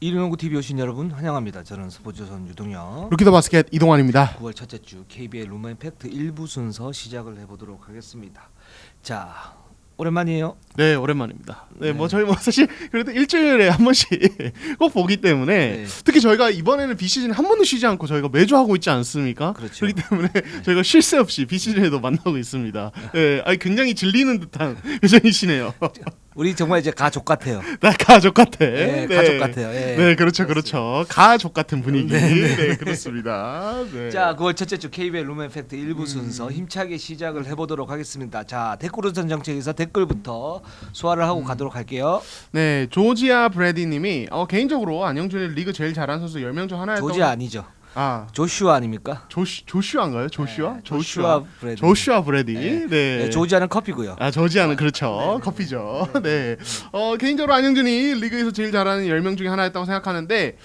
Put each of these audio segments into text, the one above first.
이른오구 TV 오신 여러분 환영합니다. 저는 스포츠조선 유동혁. 루키더 바스켓 이동환입니다. 9월 첫째 주 KBL 루머 임팩트 1부 순서 시작을 해보도록 하겠습니다. 자, 오랜만이에요. 네, 오랜만입니다. 네, 뭐 저희 뭐 사실 그래도 일주일에 한 번씩 꼭 보기 때문에 특히 저희가 이번에는 비시즌 한 번도 쉬지 않고 저희가 매주 하고 있지 않습니까? 그렇죠. 그렇기 때문에 저희가 쉴 새 없이 비시즌에도 만나고 있습니다. 네, 아니 굉장히 질리는 듯한 표정이시네요. 우리 정말 이제 가족 같아요. 나 가족 같아. 네, 가족 같아요. 네, 네, 그렇죠, 그렇죠. 가족 같은 분위기. 네. 네, 그렇습니다. 네. 자, 9월 첫째 주 KBL 루머 임팩트 1부 순서 힘차게 시작을 해보도록 하겠습니다. 자, 댓글우선 정책에서 댓글부터 소화를 하고 가도록 할게요. 네, 조지아 브래디님이 개인적으로 안영준이 리그 제일 잘하는 선수 10명 중 하나였다고. 조지아 아니죠. 아, 조슈아 아닙니까? 조슈아인가요? 조슈아? 네, 조슈아 브래디. 조슈아 브래디. 네. 네. 네, 조지아는 커피고요. 아, 조지아는 그렇죠. 커피죠. 네. 개인적으로 안영준이 리그에서 제일 잘하는 10명 중에 하나였다고 생각하는데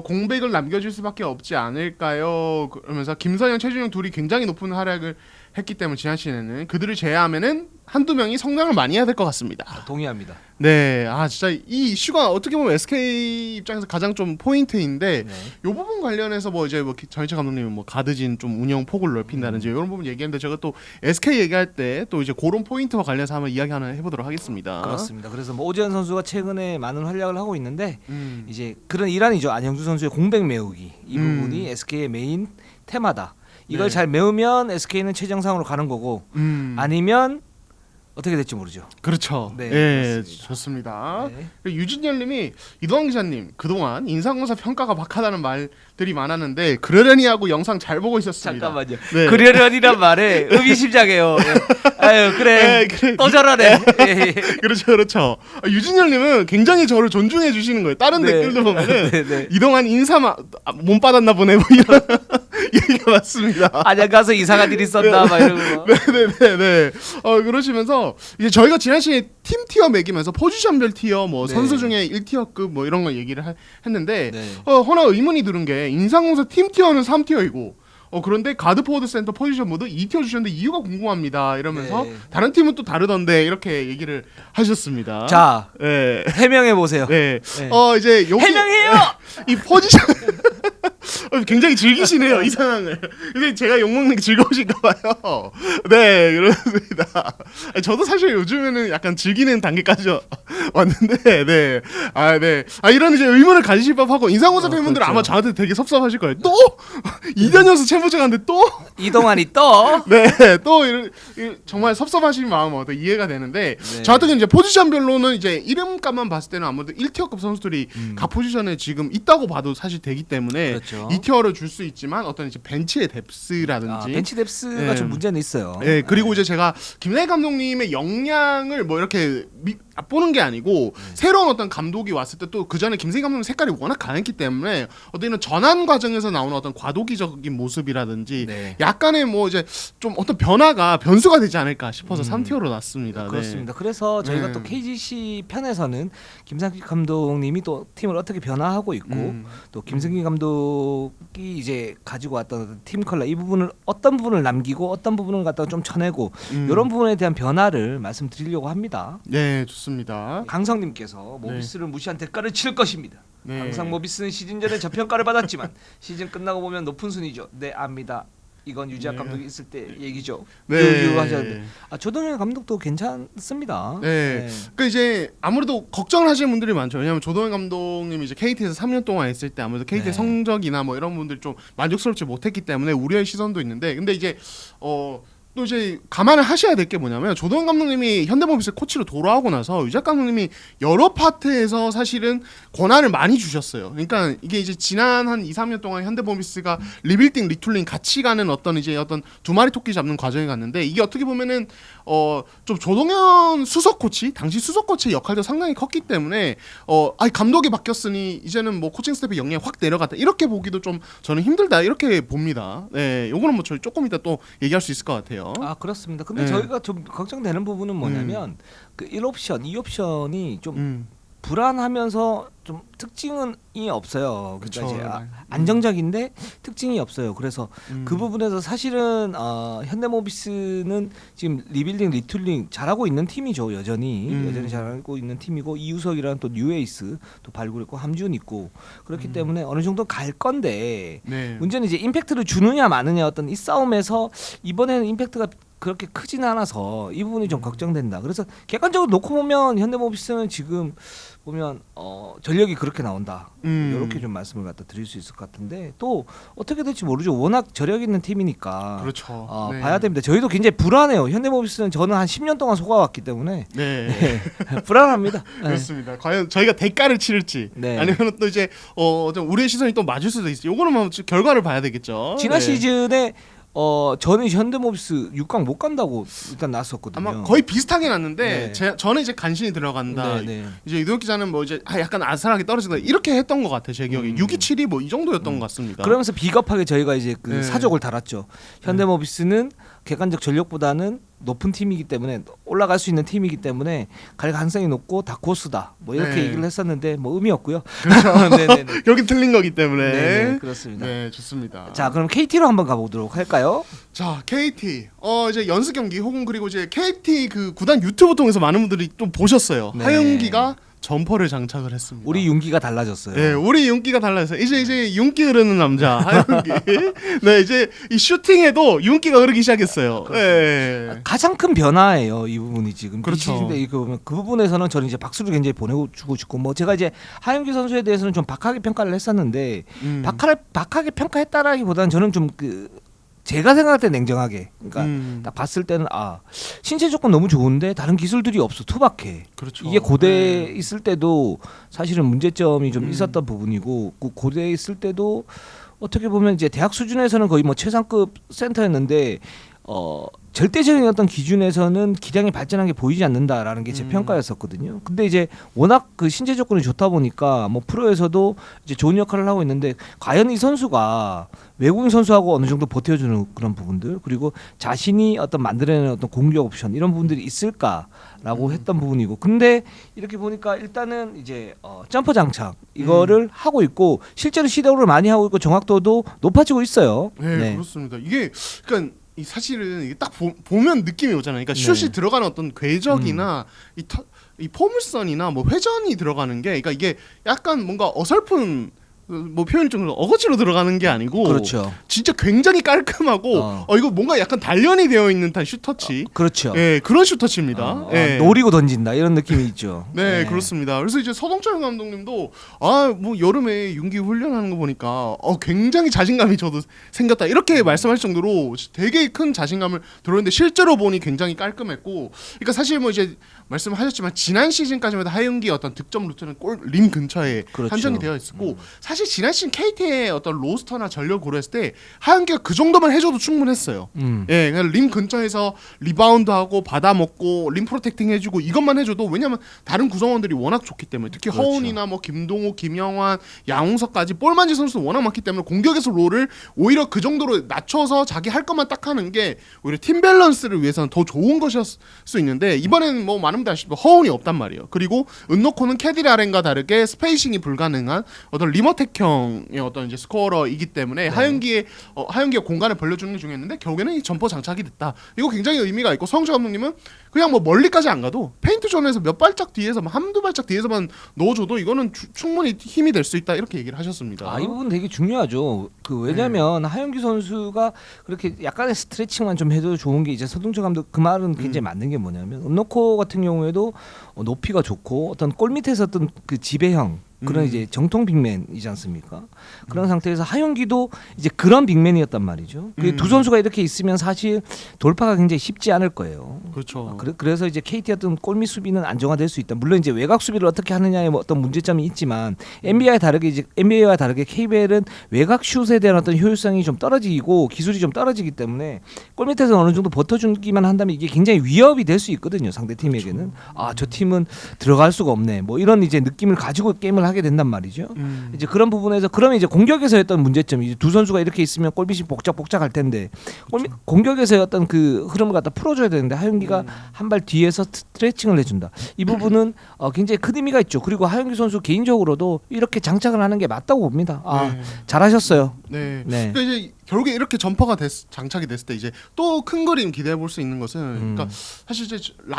공백을 남겨줄 수밖에 없지 않을까요? 그러면서 김선영, 최준용 둘이 굉장히 높은 활약을 했기 때문에 지난 시즌에는 그들을 제외하면은 한두 명이 성장을 많이 해야 될 것 같습니다. 동의합니다. 네, 진짜 이 이슈가 어떻게 보면 SK 입장에서 가장 좀 포인트인데, 네. 이 부분 관련해서 뭐 이제 뭐 전희철 감독님은 뭐 가드진 좀 운영 폭을 넓힌다든지 이런 부분 얘기했는데, 제가 또 SK 얘기할 때 또 이제 그런 포인트와 관련해서 한번 이야기 하나 해보도록 하겠습니다. 그렇습니다. 그래서 뭐 오지환 선수가 최근에 많은 활약을 하고 있는데 이제 그런 일환이죠. 안영준 선수의 공백 메우기 이 부분이 SK의 메인 테마다. 이걸 네. 잘 메우면 SK는 최정상으로 가는 거고 아니면 어떻게 될지 모르죠. 그렇죠. 네, 네, 그렇습니다. 좋습니다. 네. 유진열님이 이동환 기자님 그동안 인상공사 평가가 박하다는 말들이 많았는데 그러려니 하고 영상 잘 보고 있었습니다. 잠깐만요. 네. 그러려니란 말에 의미심장해요. 아유 네, 그래. 그래. 또 저러네. 그렇죠, 그렇죠. 유진열님은 굉장히 저를 존중해 주시는 거예요. 다른 네. 댓글도 보면은 네, 네. 이동환 인사 몸 받았나 보네 뭐 이런 얘기가 많습니다. 안양 가서 이상한 일 있었나 막 이러고. 네네네. 그러시면서 이제 저희가 지난 시간에 팀 티어 매기면서 포지션별 티어 뭐 네. 선수 중에 1티어급 뭐 이런 거 얘기를 했는데 네. 허나 의문이 드는 게 인상공사 팀 티어는 3티어이고 그런데 가드 포워드 센터 포지션 모두 2티어 주셨는데 이유가 궁금합니다. 이러면서 네. 다른 팀은 또 다르던데 이렇게 얘기를 하셨습니다. 자, 네. 해명해 보세요. 네. 네. 이제 여기 해명해요. 이 포지션 굉장히 즐기시네요 이 상황을. 근데 제가 욕먹는 게 즐거우신가 봐요. 네, 그렇습니다. 저도 사실 요즘에는 약간 즐기는 단계까지 왔는데, 네, 네, 이런 이제 의문을 가지실 법하고 인상공사 팬분들 그렇죠. 아마 저한테 되게 섭섭하실 거예요. 또 2년 연속 챔프전 갔는데 또 이동환이 또 네, 또 정말 섭섭하신 마음은 이해가 되는데 네. 저 같은 경우 이제 포지션별로는 이제 이름값만 봤을 때는 아무래도 1티어급 선수들이 각 포지션에 지금 있다고 봐도 사실 되기 때문에 그렇죠. 2티어를 줄 수 있지만 어떤 이제 벤치의 뎁스라든지 벤치 뎁스가 네. 좀 문제는 있어요. 네, 그리고 이제 제가 김나희 감독님의 역량을 뭐 이렇게 보는 게 아니고 새로운 어떤 감독이 왔을 때 또 그 전에 김세희 감독님 색깔이 워낙 강했기 때문에 어떤 이런 전환 과정에서 나오는 어떤 과도기적인 모습이라든지 네. 약간의 뭐 이제 좀 어떤 변수가 되지 않을까 싶어서 3티어로 놨습니다. 그렇습니다. 그래서 저희가 네. 또 KGC 편에서는 김상기 감독님이 또 팀을 어떻게 변화하고 있고 또 김승기 감독이 이제 가지고 왔던 팀 컬러 이 부분을 어떤 부분을 남기고 어떤 부분을 갖다가 좀 쳐내고 이런 부분에 대한 변화를 말씀드리려고 합니다. 네, 좋습니다. 강성님께서 모비스를 무시한 대가를 치를 것입니다. 네. 항상 모비스는 시즌 전에 저평가를 받았지만 시즌 끝나고 보면 높은 순위죠. 네, 압니다. 이건 유지학 감독이 있을 때 얘기죠. 네. 유유하셨는데 조동현 감독도 괜찮습니다. 네. 그 이제 아무래도 걱정을 하시는 분들이 많죠. 왜냐하면 조동현 감독님이 이제 KT에서 3년 동안 있을 때 아무래도 KT의 네. 성적이나 뭐 이런 분들이 좀 만족스럽지 못했기 때문에 우려의 시선도 있는데, 근데 이제 또 이제 감안을 하셔야 될 게 뭐냐면 조동현 감독님이 현대모비스 코치로 돌아오고 나서 유작 감독님이 여러 파트에서 사실은 권한을 많이 주셨어요. 그러니까 이게 이제 지난 한 2, 3년 동안 현대모비스가 리빌딩, 리툴링 같이 가는 어떤 두 마리 토끼 잡는 과정에 갔는데, 이게 어떻게 보면은 좀 조동현 수석 코치, 당시 수석 코치의 역할도 상당히 컸기 때문에 감독이 바뀌었으니 이제는 뭐 코칭 스태프의 역량이 확 내려갔다 이렇게 보기도 좀 저는 힘들다 이렇게 봅니다. 네, 요거는 뭐 저희 조금 이따 또 얘기할 수 있을 것 같아요. 그렇습니다. 근데 네. 저희가 좀 걱정되는 부분은 뭐냐면 그 1옵션, 2옵션이 좀 불안하면서 좀 특징이 없어요. 그러니까 그쵸. 이제 안정적인데 특징이 없어요. 그래서 그 부분에서 사실은 현대모비스는 지금 리빌딩, 리툴링 잘하고 있는 팀이죠. 여전히 잘하고 있는 팀이고 이우석이라는 또 뉴에이스 또 발굴했고 함준 있고 그렇기 때문에 어느 정도 갈 건데 네. 문제는 이제 임팩트를 주느냐 마느냐 어떤 이 싸움에서 이번에는 임팩트가 그렇게 크지는 않아서 이 부분이 좀 걱정된다. 그래서 객관적으로 놓고 보면 현대모비스는 지금 보면 전력이 그렇게 나온다. 이렇게 좀 말씀을 갖다 드릴 수 있을 것 같은데 또 어떻게 될지 모르죠. 워낙 저력 있는 팀이니까. 그렇죠. 네. 봐야 됩니다. 저희도 굉장히 불안해요. 현대모비스는 저는 한 10년 동안 속아왔기 때문에 네. 불안합니다. 네. 그렇습니다. 과연 저희가 대가를 치를지 네. 아니면 또 이제 좀 우리의 시선이 또 맞을 수도 있어요. 요거는 뭐 결과를 봐야 되겠죠. 지난 네. 시즌에 저는 현대모비스 6강 못 간다고 일단 나왔었거든요. 아마 거의 비슷하게 났는데 네. 저는 이제 간신히 들어간다. 네. 이제 이동욱 기자는 뭐 이제 약간 아슬하게 떨어진다 이렇게 했던 것 같아요. 제 기억에 6위 7위 뭐 이 정도였던 것 같습니다. 그러면서 비겁하게 저희가 이제 그 네. 사족을 달았죠. 현대모비스는 객관적 전력보다는 높은 팀이기 때문에 올라갈 수 있는 팀이기 때문에 갈 가능성이 높고 다코스다. 뭐 이렇게 네. 얘기를 했었는데 뭐 의미 없고요. 그렇죠. 네네네. 여기 틀린 거기 때문에. 네네 그렇습니다. 네, 좋습니다. 자 그럼 KT로 한번 가보도록 할까요? 자, KT. 이제 연습 경기 혹은 그리고 이제 KT 그 구단 유튜브 통해서 많은 분들이 좀 보셨어요. 네. 하윤기가 점퍼를 장착을 했습니다. 우리 윤기가 달라졌어요. 네, 우리 윤기가 달라서 이제 윤기 흐르는 남자 하윤기. 네, 이제 이 슈팅에도 윤기가 흐르기 시작했어요. 네. 가장 큰 변화예요 이 부분이 지금. 그렇죠. 이 시즌 이거 보면 그 부분에서는 저는 이제 박수를 굉장히 보내주고 싶고 뭐 제가 이제 하윤기 선수에 대해서는 좀 박하게 평가를 했었는데 박하게 평가했다라기보다는 저는 좀 제가 생각할 때 냉정하게 그러니까 딱 봤을 때는 신체 조건 너무 좋은데 다른 기술들이 없어 투박해. 그렇죠. 이게 고대에 있을 때도 사실은 문제점이 좀 있었던 부분이고 그 고대에 있을 때도 어떻게 보면 이제 대학 수준에서는 거의 뭐 최상급 센터였는데 절대적인 어떤 기준에서는 기량이 발전한 게 보이지 않는다라는 게 제 평가였었거든요. 근데 이제 워낙 그 신체 조건이 좋다 보니까 뭐 프로에서도 이제 좋은 역할을 하고 있는데 과연 이 선수가 외국인 선수하고 어느 정도 버텨주는 그런 부분들 그리고 자신이 어떤 만들어내는 어떤 공격 옵션 이런 부분들이 있을까라고 했던 부분이고 근데 이렇게 보니까 일단은 이제 점퍼 장착 이거를 하고 있고 실제로 시도를 많이 하고 있고 정확도도 높아지고 있어요. 네, 그렇습니다. 이게 그러니까 이 사실은 이게 딱 보면 느낌이 오잖아요. 그러니까 슛이 들어가는 어떤 궤적이나 이 포물선이나 뭐 회전이 들어가는 게 그러니까 이게 약간 뭔가 어설픈 뭐 표현이 좀 어거지로 들어가는 게 아니고 그렇죠. 진짜 굉장히 깔끔하고 이거 뭔가 약간 단련이 되어 있는 듯한 슛터치. 그렇죠. 예, 그런 슛터치입니다. 예. 노리고 던진다 이런 느낌이 있죠. 네, 그렇습니다. 그래서 이제 서동철 감독님도 뭐 여름에 윤기 훈련하는 거 보니까 굉장히 자신감이 저도 생겼다 이렇게 말씀할 정도로 되게 큰 자신감을 들었는데 실제로 보니 굉장히 깔끔했고, 그러니까 사실 뭐 이제 말씀하셨지만 지난 시즌까지만 해도 하윤기의 어떤 득점 루트는 골 림 근처에 그렇죠. 한정이 되어 있었고 사실 지난 시즌 KT의 어떤 로스터나 전력 고려했을 때 하윤기가 그 정도만 해줘도 충분했어요. 예, 그냥 림 근처에서 리바운드하고 받아먹고 림 프로텍팅 해주고 이것만 해줘도 왜냐면 다른 구성원들이 워낙 좋기 때문에 특히 그렇죠. 허운이나 뭐 김동호, 김영환, 양홍석까지 볼만지 선수는 워낙 많기 때문에 공격에서 롤을 오히려 그 정도로 낮춰서 자기 할 것만 딱 하는 게 오히려 팀 밸런스를 위해서는 더 좋은 것이었을 수 있는데 이번에는 뭐 많은 분들 아시다시피 허운이 없단 말이에요. 그리고 은노코는 캐디라렌과 다르게 스페이싱이 불가능한 어떤 리머텍형의 어떤 이제 스코어러이기 때문에 하윤기의 공간을 벌려주는 게 중요했는데 결국에는 이 점퍼 장착이 됐다. 이거 굉장히 의미가 있고 성주 감독님은 그냥 뭐 멀리까지 안 가도 페인트 존에서 몇 발짝 뒤에서 한두 발짝 뒤에서만 넣어줘도 이거는 충분히 힘이 될 수 있다 이렇게 얘기를 하셨습니다. 이 부분 되게 중요하죠. 왜냐하면 하윤기 선수가 그렇게 약간의 스트레칭만 좀 해도 좋은 게 이제 서동철 감독 그 말은 굉장히 맞는 게 뭐냐면 은노코 같은 경우에도 높이가 좋고 어떤 골 밑에서 어떤 그 지배형 그런 이제 정통 빅맨이지 않습니까? 그런 상태에서 하윤기도 이제 그런 빅맨이었단 말이죠. 두 선수가 이렇게 있으면 사실 돌파가 굉장히 쉽지 않을 거예요. 그렇죠. 그래서 이제 KT 어떤 골밑 수비는 안정화될 수 있다. 물론 이제 외곽 수비를 어떻게 하느냐에 뭐 어떤 문제점이 있지만 NBA와 다르게 KBL은 외곽 슛에 대한 어떤 효율성이 좀 떨어지고 기술이 좀 떨어지기 때문에 골밑에서 어느 정도 버텨주기만 한다면 이게 굉장히 위협이 될 수 있거든요. 상대 팀에게는 저 팀은 들어갈 수가 없네. 뭐 이런 이제 느낌을 가지고 게임을 하기 하게 된단 말이죠. 이제 그런 부분에서 그러면 이제 공격에서의 어떤 문제점이 이제 두 선수가 이렇게 있으면 골밑이 복잡할 텐데 공격에서의 어떤 그 흐름을 갖다 풀어줘야 되는데 하윤기가 한 발 뒤에서 스트레칭을 해준다. 이 부분은 굉장히 큰 의미가 있죠. 그리고 하윤기 선수 개인적으로도 이렇게 장착을 하는 게 맞다고 봅니다. 잘하셨어요. 네. 네. 그러니까 이제 결국에 이렇게 점퍼가 장착이 됐을 때 이제 또 큰 그림 기대해 볼 수 있는 것은 그러니까 사실 이제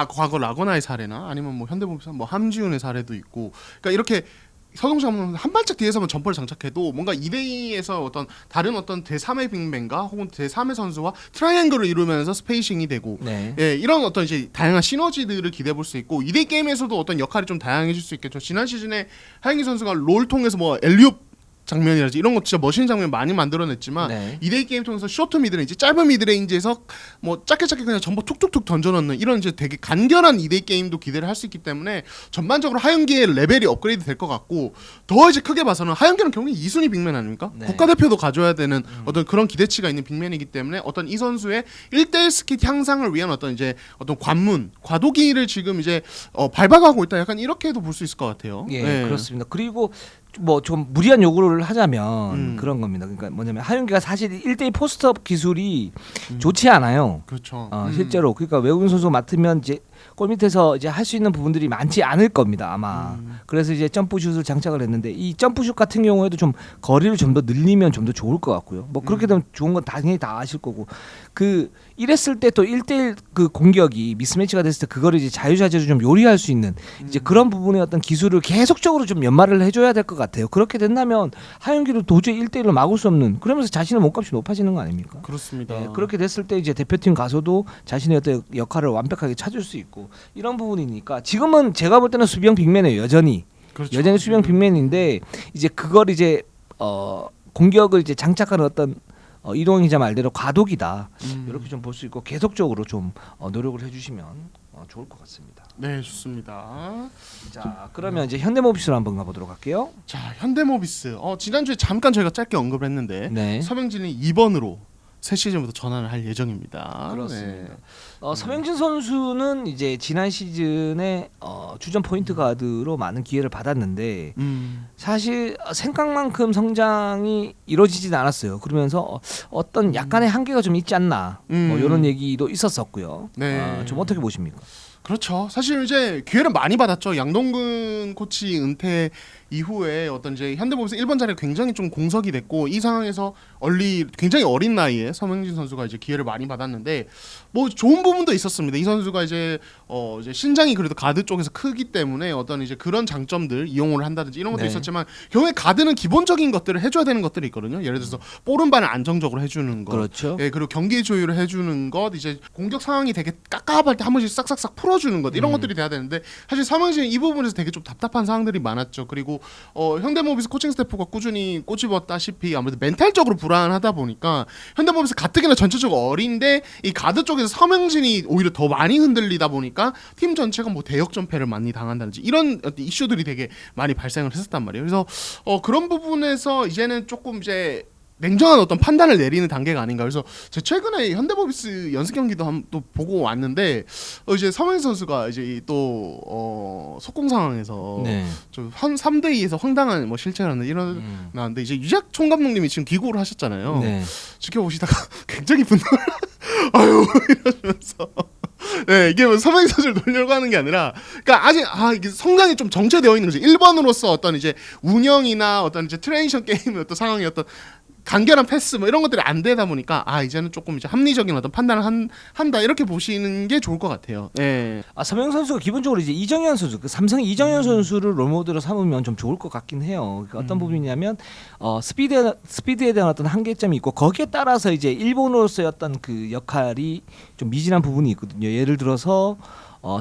과거 라거나의 사례나 아니면 뭐 현대모비스 뭐 함지훈의 사례도 있고 그러니까 이렇게 서동식 감독은 한 발짝 뒤에서만 점퍼를 장착해도 뭔가 2대2에서 어떤 다른 어떤 제3의 빅맨과 혹은 제3의 선수와 트라이앵글을 이루면서 스페이싱이 되고 네. 예, 이런 어떤 이제 다양한 시너지들을 기대해 볼 수 있고 2대 게임에서도 어떤 역할이 좀 다양해질 수 있겠죠. 지난 시즌에 하영기 선수가 롤 통해서 뭐 엘리옵 장면이라든지 이런 거 진짜 멋있는 장면 많이 만들어냈지만 네. 2대2 게임 통해서 쇼트 미드레인지 짧은 미드레인지에서 뭐 짧게 그냥 전부 툭툭툭 던져넣는 이런 이제 되게 간결한 2대2 게임도 기대를 할 수 있기 때문에 전반적으로 하윤기의 레벨이 업그레이드 될 것 같고 더 이제 크게 봐서는 하윤기는 경기 2순위 빅맨 아닙니까? 네. 국가대표도 가져야 되는 어떤 그런 기대치가 있는 빅맨이기 때문에 어떤 이 선수의 1대1 스킷 향상을 위한 어떤 이제 어떤 관문 과도기를 지금 이제 밟아가고 있다 약간 이렇게도 볼 수 있을 것 같아요. 예, 네. 그렇습니다. 그리고 뭐 좀 무리한 요구를 하자면 그런 겁니다. 그러니까 뭐냐면 하윤기가 사실 1대1 포스트업 기술이 좋지 않아요. 그렇죠. 실제로 그러니까 외국인 선수 맡으면 이제 골 밑에서 이제 할 수 있는 부분들이 많지 않을 겁니다 아마. 그래서 이제 점프슛을 장착을 했는데 이 점프슛 같은 경우에도 좀 거리를 좀 더 늘리면 좀 더 좋을 것 같고요. 뭐 그렇게 되면 좋은 건 당연히 다 아실 거고 그 이랬을 때 또 1대1 그 공격이 미스매치가 됐을 때 그거를 이제 자유자재로 좀 요리할 수 있는 이제 그런 부분의 어떤 기술을 계속적으로 좀 연마를 해줘야 될 것 같아요. 그렇게 된다면 하윤기도 도저히 1대1로 막을 수 없는 그러면서 자신의 몸값이 높아지는 거 아닙니까? 그렇습니다. 네, 그렇게 됐을 때 이제 대표팀 가서도 자신의 어떤 역할을 완벽하게 찾을 수 있고 이런 부분이니까 지금은 제가 볼 때는 수비형 빅맨이에요. 여전히 그렇죠. 여전히 수비형 빅맨인데 이제 그걸 이제 공격을 이제 장착하는 어떤 이동희 기자 말대로 과도기다 이렇게 좀 볼 수 있고 계속적으로 좀 노력을 해주시면 좋을 것 같습니다. 네, 좋습니다. 자 그러면 이제 현대모비스로 한번 가보도록 할게요. 자, 현대모비스. 지난주에 잠깐 저희가 짧게 언급을 했는데 네. 서명진이 2번으로 새 시즌부터 전환을 할 예정입니다. 그렇습니다. 네. 서명진 선수는 이제 지난 시즌에 주전 포인트 가드로 많은 기회를 받았는데 사실 생각만큼 성장이 이루어지진 않았어요. 그러면서 어떤 약간의 한계가 좀 있지 않나 뭐 이런 얘기도 있었었고요. 네. 좀 어떻게 보십니까? 그렇죠. 사실 이제 기회를 많이 받았죠. 양동근 코치 은퇴 이후에 어떤 이제 현대모비스 1번 자리가 굉장히 좀 공석이 됐고 이 상황에서 굉장히 어린 나이에 서명진 선수가 이제 기회를 많이 받았는데 뭐 좋은 부분도 있었습니다. 이 선수가 이제 이제 신장이 그래도 가드 쪽에서 크기 때문에 어떤 이제 그런 장점들 이용을 한다든지 이런 것도 네. 있었지만 결국에 가드는 기본적인 것들을 해줘야 되는 것들이 있거든요. 예를 들어서 볼 운반을 안정적으로 해주는 것, 그렇죠. 예, 그리고 경기 조율을 해주는 것, 이제 공격 상황이 되게 깝깝할 때 한 번씩 싹싹싹 풀어주는 것 이런 것들이 돼야 되는데 사실 서명진이 이 부분에서 되게 좀 답답한 상황들이 많았죠. 그리고 현대모비스 코칭 스태프가 꾸준히 꼬집었다시피 아무래도 멘탈적으로 불안하다 보니까 현대모비스 가뜩이나 전체적으로 어린데 이 가드 쪽에서 서명진이 오히려 더 많이 흔들리다 보니까 팀 전체가 뭐 대역전패를 많이 당한다든지 이런 이슈들이 되게 많이 발생을 했었단 말이에요. 그래서 그런 부분에서 이제는 조금 이제 냉정한 어떤 판단을 내리는 단계가 아닌가. 그래서 제가 최근에 현대모비스 연습 경기도 또 보고 왔는데 이제 서명진 선수가 이제 또 속공 상황에서 네. 좀 3대2에서 황당한 뭐 실책을 하는 이런 나왔는데 이제 유작 총감독님이 지금 기고를 하셨잖아요. 네. 지켜보시다가 굉장히 분노를 아유 이러면서 네, 이게 뭐 서명진 선수를 놀려고 하는 게 아니라 그러니까 아직 이게 성장이 좀 정체되어 있는 거죠. 1번으로서 어떤 이제 운영이나 어떤 이제 트레이션 게임의 어떤 상황이 어떤 간결한 패스 뭐 이런 것들이 안 되다 보니까 이제는 조금 이제 합리적인 어떤 판단을 한다 이렇게 보시는 게 좋을 것 같아요. 예. 서명 선수가 기본적으로 이제 이정현 선수, 그 삼성 이정현 선수를 롤모델로 삼으면 좀 좋을 것 같긴 해요. 그러니까 어떤 부분이냐면 스피드에 대한 어떤 한계점이 있고 거기에 따라서 이제 일본으로서의 어떤 그 역할이 좀 미진한 부분이 있거든요. 예를 들어서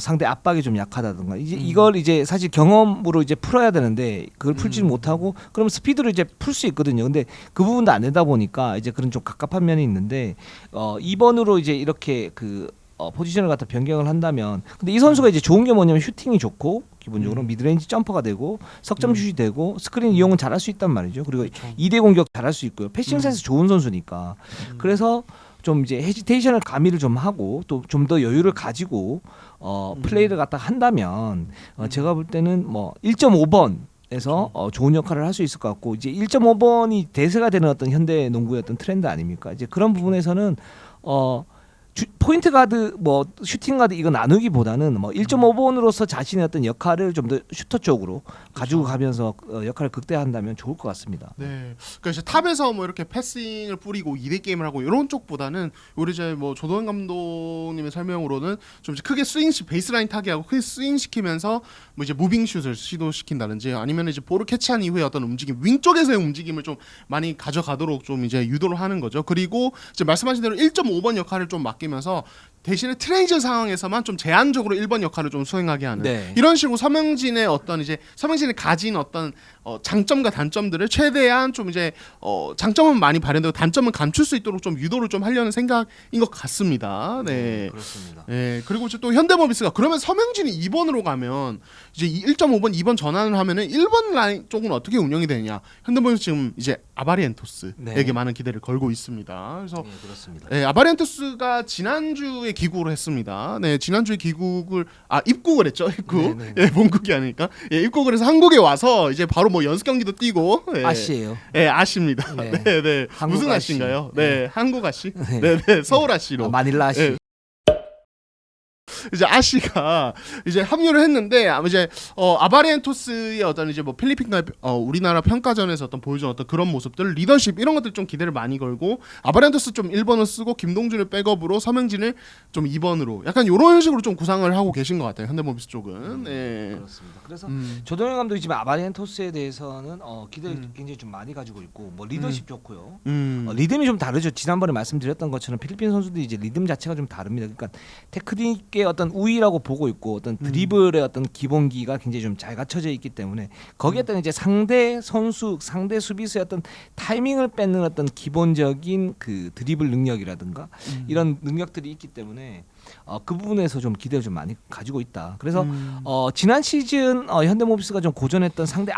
상대 압박이 좀 약하다든가 이걸 이제 사실 경험으로 이제 풀어야 되는데 그걸 풀지를 못하고 그럼 스피드로 이제 풀 수 있거든요. 근데 그 부분도 안 되다 보니까 이제 그런 좀 갑갑한 면이 있는데 2번으로 이제 이렇게 그 포지션을 갖다 변경을 한다면 근데 이 선수가 이제 좋은 게 뭐냐면 슈팅이 좋고 기본적으로 미드레인지 점퍼가 되고 석점 슛이 되고 스크린 이용은 잘할 수 있단 말이죠. 그리고 2대 공격 잘할 수 있고요. 패싱 센스 좋은 선수니까 그래서 좀 이제 헤지테이션을 가미를 좀 하고 또 좀 더 여유를 가지고 플레이를 갖다 한다면 제가 볼 때는 뭐 1.5번 에서 좋은 역할을 할 수 있을 것 같고 이제 1.5번이 대세가 되는 어떤 현대 농구의 어떤 트렌드 아닙니까? 이제 그런 부분에서는 포인트 가드 뭐 슈팅 가드 이거 나누기보다는 뭐 1.5번으로서 자신의 어떤 역할을 좀 더 슈터 쪽으로 가지고 가면서 역할을 극대화한다면 좋을 것 같습니다. 네. 그러니까 이제 탑에서 뭐 이렇게 패싱을 뿌리고 2대 게임을 하고 이런 쪽보다는 우리 이제 뭐 조던 감독님의 설명으로는 좀 이제 크게 베이스라인 타기하고 크게 스윙 시키면서 뭐 이제 무빙 슛을 시도시킨다든지 아니면 이제 볼을 캐치한 이후에 어떤 움직임, 윙 쪽에서의 움직임을 좀 많이 가져가도록 좀 이제 유도를 하는 거죠. 그리고 이제 말씀하신 대로 1.5번 역할을 좀 맡기면서 대신에 트레이저 상황에서만 좀 제한적으로 1번 역할을 좀 수행하게 하는 네. 이런 식으로 서명진의 어떤 이제 서명진이 가진 어떤 장점과 단점들을 최대한 좀 이제 장점은 많이 발현되고 단점은 감출 수 있도록 좀 유도를 좀 하려는 생각인 것 같습니다. 네. 그렇습니다. 네. 그리고 이제 또 현대모비스가 그러면 서명진이 2번으로 가면 이제 1.5번, 2번 전환을 하면은 1번 라인 쪽은 어떻게 운영이 되느냐? 현대모비스 지금 이제 아바리엔토스에게 네. 많은 기대를 걸고 있습니다. 그래서 네, 그렇습니다. 네, 아바리엔토스가 지난주에 귀국을 했습니다. 네, 지난주에 입국을 했죠. 입국. 네, 네. 예, 본국이 아니니까. 예, 입국을 해서 한국에 와서 이제 바로 뭐 연습 경기도 뛰고. 예. 아시예요. 예, 아시입니다. 네. 네, 네. 한국 무슨 아시. 아시인가요? 네. 네, 한국 아시. 네. 네, 네, 서울 아시로. 마닐라 아시. 예. 이제 아시가 이제 합류를 했는데 이제 아바리엔토스의 어떤 이제 뭐 필리핀과 우리나라 평가전에서 어떤 보여준 어떤 그런 모습들, 리더십 이런 것들 좀 기대를 많이 걸고 아바리엔토스 좀 1번을 쓰고 김동준을 백업으로 서명진을 좀 2번으로 약간 이런 식으로 좀 구상을 하고 계신 것 같아요. 현대모비스 쪽은. 네. 그렇습니다. 그래서 조동현 감독이 지금 아바리엔토스에 대해서는 기대를 굉장히 좀 많이 가지고 있고 뭐 리더십 좋고요. 리듬이 좀 다르죠. 지난번에 말씀드렸던 것처럼 필리핀 선수들이 이제 리듬 자체가 좀 다릅니다. 그러니까 테크닉의 어떤 우위라고 보고 있고 어떤 드리블의 어떤 기본기가 굉장히 좀 잘 갖춰져 있기 때문에 거기에 따른 이제 상대 선수, 상대 수비수의 어떤 타이밍을 뺏는 어떤 기본적인 그 드리블 능력이라든가 이런 능력들이 있기 때문에 그 부분에서 좀 기대를 좀 많이 가지고 있다. 그래서 지난 시즌 현대모비스가 좀 고전했던 상대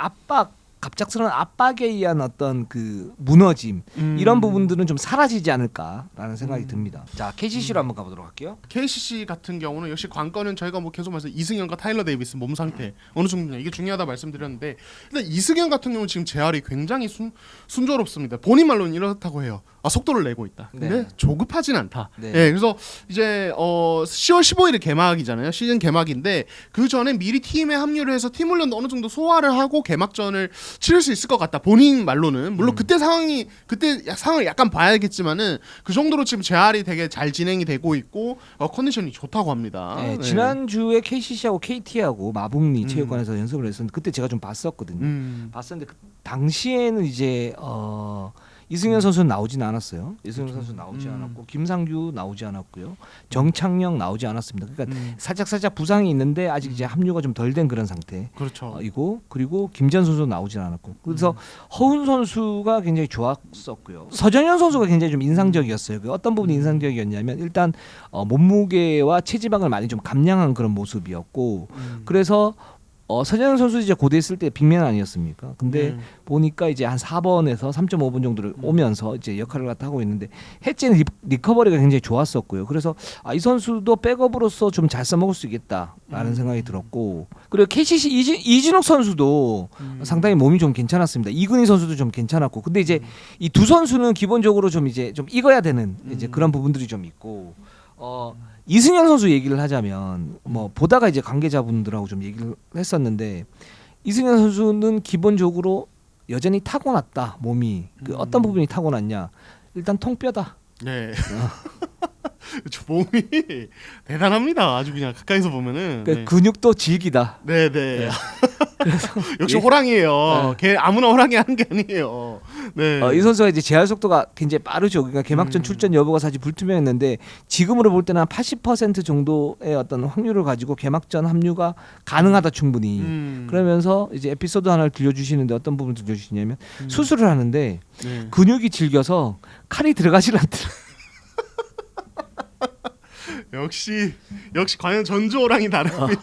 갑작스러운 압박에 의한 어떤 그 무너짐 이런 부분들은 좀 사라지지 않을까라는 생각이 듭니다. 자, KCC로 한번 가보도록 할게요. KCC 같은 경우는 역시 관건은 저희가 뭐 계속 말씀 이승현과 타일러 데이비스 몸 상태 어느 정도냐 이게 중요하다 말씀드렸는데 일단 이승현 같은 경우는 지금 재활이 굉장히 순조롭습니다. 본인 말로는 이렇다고 해요. 속도를 내고 있다. 근데 네. 조급하진 않다. 네. 예, 그래서 이제 10월 15일이 개막이잖아요. 시즌 개막인데 그 전에 미리 팀에 합류를 해서 팀 훈련도 어느 정도 소화를 하고 개막전을 치를 수 있을 것 같다. 본인 말로는 물론 그때 상황을 약간 봐야겠지만은 그 정도로 지금 재활이 되게 잘 진행이 되고 있고 컨디션이 좋다고 합니다. 네, 네. 지난주에 KCC하고 KT하고 마북리 체육관에서 연습을 했었는데 그때 제가 좀 봤었거든요. 봤었는데 당시에는 이제 이승현 선수는 나오진 않았어요. 이승현 선수 나오지 않았고 김상규 나오지 않았고요. 정창영 나오지 않았습니다. 그러니까 살짝 부상이 있는데 아직 이제 합류가 좀 덜 된 그런 상태. 그렇죠. 이고 그리고 김전 선수 나오진 않았고 그래서 허훈 선수가 굉장히 좋았었고요. 서정현 선수가 굉장히 좀 인상적이었어요. 그 어떤 부분이 인상적이었냐면 일단 몸무게와 체지방을 많이 좀 감량한 그런 모습이었고 그래서 서정현 선수 이제 고대 있을 때 빅맨 아니었습니까? 근데 보니까 이제 한 4번에서 3.5번 정도를 오면서 이제 역할을 갖다 하고 있는데 해체는 리커버리가 굉장히 좋았었고요. 그래서 이 선수도 백업으로서 좀 잘 써먹을 수 있겠다라는 생각이 들었고 그리고 KCC 이진욱 선수도 상당히 몸이 좀 괜찮았습니다. 이근희 선수도 좀 괜찮았고 근데 이제 이 두 선수는 기본적으로 좀 이제 좀 익어야 되는 이제 그런 부분들이 좀 있고 이승현 선수 얘기를 하자면 뭐 보다가 이제 관계자분들하고 좀 얘기를 했었는데 이승현 선수는 기본적으로 여전히 타고났다 몸이 그 어떤 부분이 타고났냐 일단 통뼈다. 네. 저 몸이 대단합니다. 아주 그냥 가까이서 보면은. 그 근육도 질기다. 네. 그래서 역시 호랑이에요. 걔 아무나 호랑이 하는 게 아니에요. 네. 이 선수가 이제 재활 속도가 굉장히 빠르죠. 그러니까 개막전 출전 여부가 사실 불투명했는데 지금으로 볼 때는 한 80% 정도의 어떤 확률을 가지고 개막전 합류가 가능하다 충분히. 그러면서 이제 에피소드 하나를 들려주시는데 어떤 부분을 들려주시냐면 수술을 하는데 근육이 질겨서 칼이 들어가질 않더라. 역시 과연 전주 호랑이 다릅니다.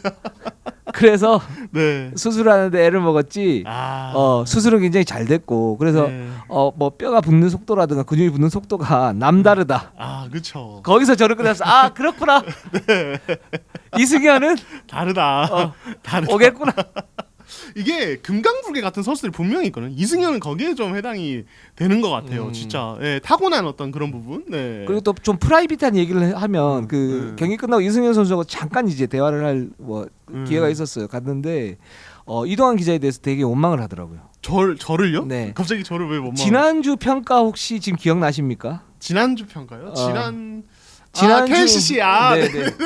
그래서 네. 수술하는데 애를 먹었지. 수술은 굉장히 잘 됐고 그래서 뭐 뼈가 붙는 속도라든가 근육이 붙는 속도가 남다르다. 그렇죠. 거기서 저를 끝내서 그렇구나. 네. 이승현은 다르다. 오겠구나. 이게 금강불개 같은 선수들이 분명히 있거든요. 이승현은 거기에 좀 해당이 되는 것 같아요. 진짜 예, 타고난 어떤 그런 부분. 네. 그리고 또 좀 프라이빗한 얘기를 하면 그 경기 끝나고 이승현 선수하고 잠깐 이제 대화를 할 뭐 기회가 있었어요. 갔는데 이동환 기자에 대해서 되게 원망을 하더라고요. 저를요? 네. 갑자기 저를 왜 원망? 지난주 평가 혹시 지금 기억나십니까? 지난주 평가요? 지난주 KCC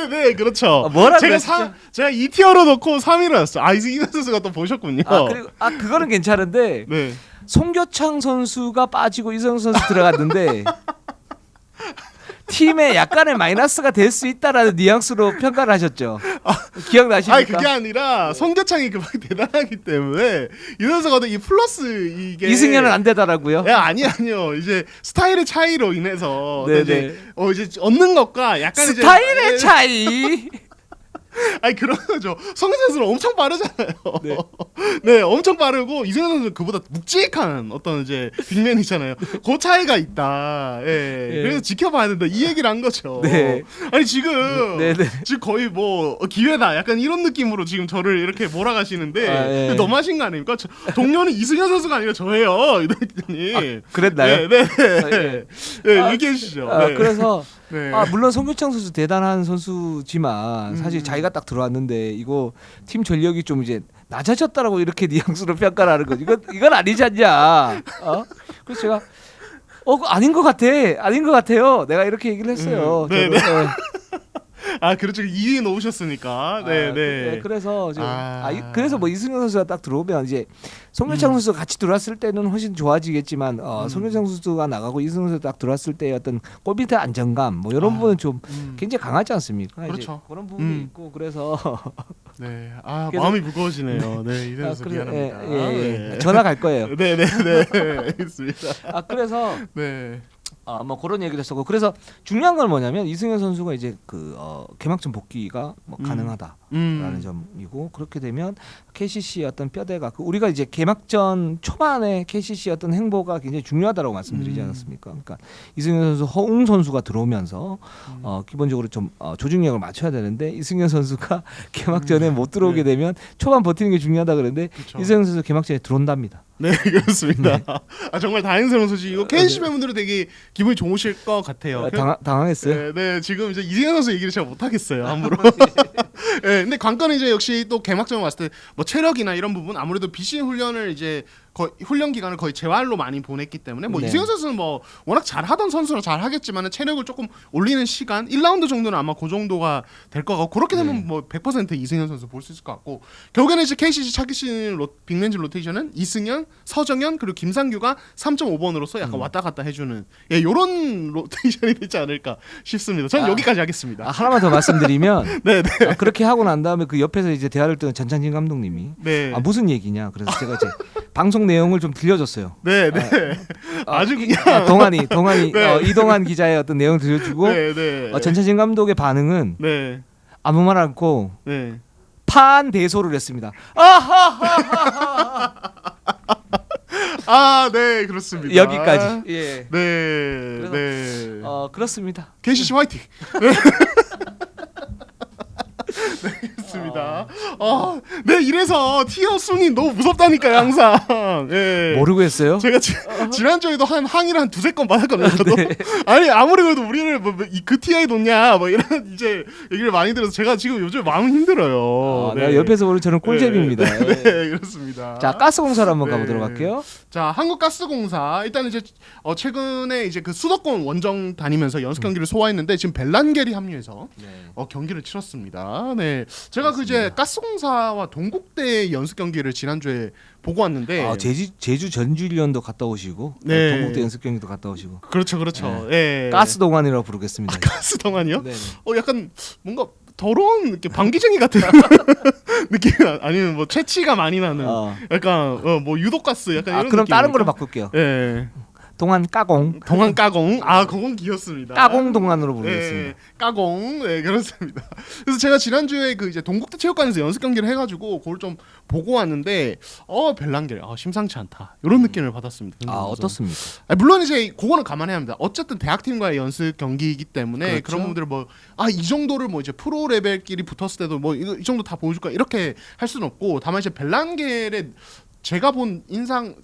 네, 그렇죠. 뭐라 제가 2티어로 놓고 3위로 했어. 이승현 선수가 또 보셨군요. 그리고 그거는 괜찮은데 네. 송교창 선수가 빠지고 이승현 선수 들어갔는데 팀에 약간의 마이너스가 될 수 있다라는 뉘앙스로 평가를 하셨죠. 기억나십니까? 그게 아니라 송교창이 그만큼 대단하기 때문에 이 선수가 이 플러스 이게 이승현은 안 되더라고요. 아니요. 이제 스타일의 차이로 인해서 이제 얻는 것과 약간 스타일의 차이. 그런 거죠. 성현 선수는 엄청 빠르잖아요. 네. 네, 엄청 빠르고 이승현 선수는 그보다 묵직한 어떤 이제 빅맨이잖아요. 그 차이가 있다. 예. 그래서 지켜봐야 된다. 이 얘기를 한 거죠. 네. 지금 거의 뭐 기회다. 약간 이런 느낌으로 지금 저를 이렇게 몰아가시는데 너무하신 거 아닙니까? 동료는 이승현 선수가 아니라 저예요. 이랬더니 그랬나요? 네, 얘기해 주시죠. 그래서 물론 송교창 선수 대단한 선수지만 사실 자기가 딱 들어왔는데 이거 팀 전력이 좀 이제 낮아졌다라고 이렇게 뉘앙스로 평가를 하는 거지. 이건 아니지 않냐. 그래서 제가 아닌 것 같아요. 내가 이렇게 얘기를 했어요. 네. 그렇죠. 2위에 놓으셨으니까. 네. 그래서 그래서 뭐 이승현 선수가 딱 들어오면 이제 송교창 선수가 같이 들어왔을 때는 훨씬 좋아지겠지만 송교창 선수가 나가고 이승현 선수 딱 들어왔을 때의 어떤 골밑의 안정감 뭐 이런 부분은 좀 굉장히 강하지 않습니까? 그렇죠. 이제 그런 부분이 있고 그래서 네. 마음이 무거워지네요. 네, 이승현 선수 미안합니다. 전화 갈 거예요. 네. 알겠습니다. 그래서 네. 뭐 그런 얘기를 했었고 그래서 중요한 건 뭐냐면 이승현 선수가 이제 그 개막전 복귀가 뭐 가능하다라는 점이고 그렇게 되면 KCC의 어떤 뼈대가 우리가 이제 개막전 초반에 KCC의 어떤 행보가 굉장히 중요하다고 말씀드리지 않았습니까? 그러니까 이승현 선수, 허웅 선수가 들어오면서 기본적으로 좀 조직력을 맞춰야 되는데 이승현 선수가 개막전에 못 들어오게 되면 초반 버티는 게 중요하다 그러는데 이승현 선수 개막전에 들어온답니다. 네, 그렇습니다. 정말 다행스러운 소식이고 KCC 팬분들은 되게 기분이 좋으실 것 같아요. 당황했어요. 네, 지금 이제 이승현 선수 얘기를 제가 못 하겠어요. 함부로. 네, 근데 관건은 이제 역시 또 개막전 왔을 때 뭐 체력이나 이런 부분 아무래도 비시즌 훈련을 이제 훈련 기간을 거의 재활로 많이 보냈기 때문에 뭐 이승현 선수는 뭐 워낙 잘하던 선수라 잘하겠지만 체력을 조금 올리는 시간 1라운드 정도는 아마 그 정도가 될 것 같고 그렇게 되면 뭐 100% 이승현 선수 볼 수 있을 것 같고 결국에는 이제 KCC 차기 시즌 빅맨즈 로테이션은 이승현, 서정현 그리고 김상규가 3.5번으로서 약간 왔다 갔다 해주는 요런 로테이션이 되지 않을까 싶습니다. 저는 여기까지 하겠습니다. 하나만 더 말씀드리면 네. 그렇게 하고 난 다음에 그 옆에서 이제 대화를 뜨는 전찬진 감독님이 무슨 얘기냐 그래서 제가 이제 방송 내용을 좀 들려줬어요. 네. 아주 그냥 동환이 이동환 기자의 어떤 내용을 들려주고 전찬진 감독의 반응은 아무 말 않고 판대소를 했습니다. 네, 그렇습니다. 여기까지. 네. 그렇습니다. KCC 화이팅. 그렇습니다. 네, 이래서 티어 순위 너무 무섭다니까요, 항상. 네. 모르고 했어요? 제가 지난주에도 항의를 한 2-3건 받았거든요. 아니, 아무리 그래도 우리를 그 티어에 놓냐, 뭐 이런 이제 얘기를 많이 들어서 제가 지금 요즘 마음이 힘들어요. 내가 옆에서 보는 저는 꿀잼입니다. 네, 그렇습니다. 자, 가스공사로 한번 가보도록 할게요. 자, 한국가스공사 일단 이제 최근에 이제 그 수도권 원정 다니면서 연습 경기를 소화했는데 지금 벨란겔이 합류해서 경기를 치렀습니다. 네, 제가 그 이제 가스공사와 동국대 연습 경기를 지난주에 보고 왔는데 제주 전주련도 갔다 오시고 동국대 연습 경기도 갔다 오시고 그렇죠. 네. 가스 동안이라고 부르겠습니다. 가스 동안이요? 약간 뭔가 더러운 이렇게 방귀쟁이 같은 느낌 아니면 뭐 채취가 많이 나는 약간 뭐 유독가스 약간 이런 그럼 느낌. 다른 거로 바꿀게요. 동안 까공. 동안 까공. 아, 그건 귀엽습니다. 까공 동안으로 부르겠습니다. 예, 까공. 네, 그렇습니다. 그래서 제가 지난주에 그 이제 동국대 체육관에서 연습 경기를 해가지고 그걸 좀 보고 왔는데 벨랑겔 심상치 않다 이런 느낌을 받았습니다. 어떻습니까? 물론 이제 그거는 감안해야 합니다. 어쨌든 대학팀과의 연습 경기이기 때문에 그렇죠. 그런 부분들을 이 정도를 뭐 이제 프로 레벨끼리 붙었을 때도 뭐 이 정도 다 보여줄까 이렇게 할 수는 없고, 다만 이제 벨랑겔의 제가 본 인상은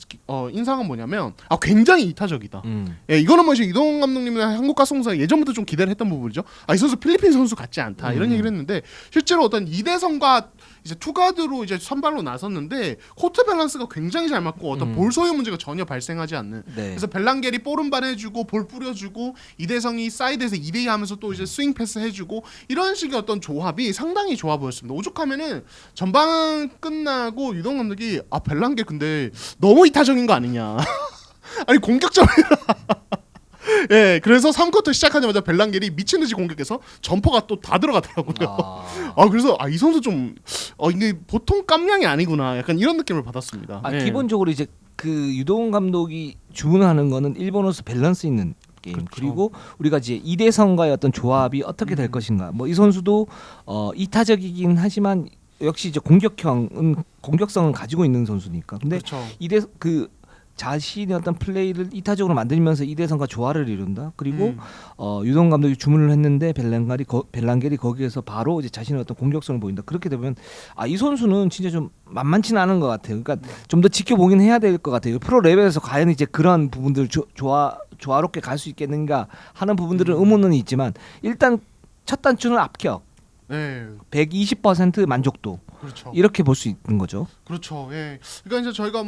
뭐냐면 굉장히 이타적이다. 예, 이거는 뭐 이동훈 감독님이나 한국 가스공사 예전부터 좀 기대를 했던 부분이죠. 이 선수 필리핀 선수 같지 않다 이런 얘기를 했는데, 실제로 어떤 이대성과 이제 투가드로 이제 선발로 나섰는데 코트 밸런스가 굉장히 잘 맞고 어떤 볼 소유 문제가 전혀 발생하지 않는. 네. 그래서 벨랑겔이 볼음반 해주고 볼 뿌려주고 이대성이 사이드에서 2대2 하면서 또 이제 스윙 패스 해주고 이런 식의 어떤 조합이 상당히 좋아 보였습니다. 오죽하면은 전반 끝나고 유동 감독이 벨랑겔 근데 너무 이타적인 거 아니냐. 아니 공격적이라. 예, 그래서 3쿼터 시작하자마자 벨랑겔이 미친듯이 공격해서 점퍼가 또 다 들어가더라고요. 그래서 이 선수 좀 이게 보통 깜냥이 아니구나 약간 이런 느낌을 받았습니다. 예. 기본적으로 이제 그 유동훈 감독이 주문하는 거는 일본어서 밸런스 있는 게임, 그렇죠. 그리고 우리가 이제 이대성과의 어떤 조합이 어떻게 될 것인가. 뭐 이 선수도 이타적이긴 하지만 역시 이제 공격성은 가지고 있는 선수니까. 근데 그렇죠. 자신의 어떤 플레이를 이타적으로 만들면서 이대성과 조화를 이룬다. 그리고 유동 감독이 주문을 했는데 벨랑겔이 거기에서 바로 이제 자신의 어떤 공격성을 보인다. 그렇게 되면 이 선수는 진짜 좀 만만치는 않은 것 같아요. 그러니까 좀 더 지켜보긴 해야 될 것 같아요. 프로 레벨에서 과연 이제 그런 부분들 조화롭게 갈 수 있겠는가 하는 부분들은 의문은 있지만 일단 첫 단추는 합격. 네. 120% 만족도. 그렇죠. 이렇게 볼 수 있는 거죠. 그렇죠. 예. 그러니까 이제 저희가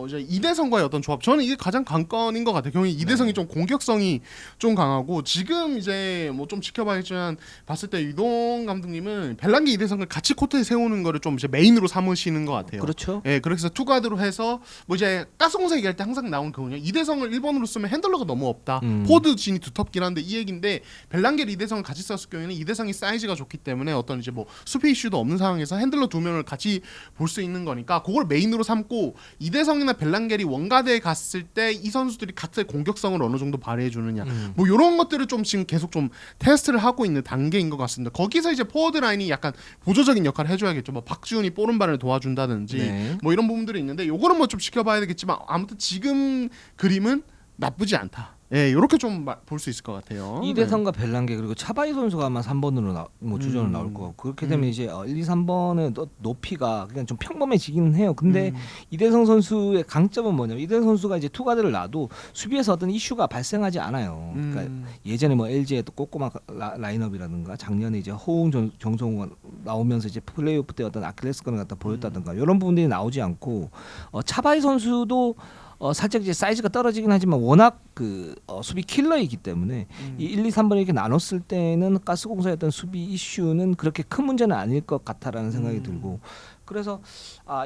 이제 이대성과의 어떤 조합, 저는 이게 가장 관건인 것 같아요. 경이 이대성이 좀 공격성이 좀 강하고, 지금 이제 뭐 좀 지켜봐야지만 봤을 때 유동 감독님은 벨랑기 이대성을 같이 코트에 세우는 거를 좀 이제 메인으로 삼으시는 것 같아요. 그렇죠. 예, 그래서 투가드로 해서 뭐 이제 가스공사 얘기할 때 항상 나온 그거냐. 이대성을 1번으로 쓰면 핸들러가 너무 없다. 포드 진이 두텁긴 한데 이 얘기인데, 벨랑겔 이대성을 같이 썼을 경우에는 이대성이 사이즈가 좋기 때문에 어떤 이제 뭐 수비 이슈도 없는 상황에서 핸들러 두 명을 같이 볼 수 있는 거니까 그걸 메인으로 삼고, 이대성이나 벨랑겔이 원가대에 갔을 때 이 선수들이 각자의 공격성을 어느 정도 발휘해 주느냐, 뭐 이런 것들을 좀 지금 계속 좀 테스트를 하고 있는 단계인 것 같습니다. 거기서 이제 포워드 라인이 약간 보조적인 역할을 해줘야겠죠. 뭐 박지훈이 볼음반을 도와준다든지 뭐 이런 부분들이 있는데, 요거는 뭐 좀 지켜봐야 되겠지만 아무튼 지금 그림은 나쁘지 않다. 예, 이렇게 좀 볼 수 있을 것 같아요. 이대성과 벨랑게, 그리고 차바이 선수가 아마 3번으로 주전을 나올 것 같고, 그렇게 되면 이제 1, 2, 3번의 높이가 그냥 좀 평범해지기는 해요. 근데 이대성 선수의 강점은 뭐냐면, 이대성 선수가 이제 투가드를 놔도 수비에서 어떤 이슈가 발생하지 않아요. 그러니까 예전에 뭐 LG의 또 꼬꼬마 라인업이라든가 작년에 이제 호웅 정성우가 나오면서 이제 플레이오프 때 어떤 아킬레스건을 갖다 보였다든가 이런 부분들이 나오지 않고, 차바이 선수도 살짝 이제 사이즈가 떨어지긴 하지만 워낙 수비 킬러이기 때문에 이 1, 2, 3번 이렇게 나눴을 때는 가스공사의 어떤 수비 이슈는 그렇게 큰 문제는 아닐 것 같다라는 생각이 들고, 그래서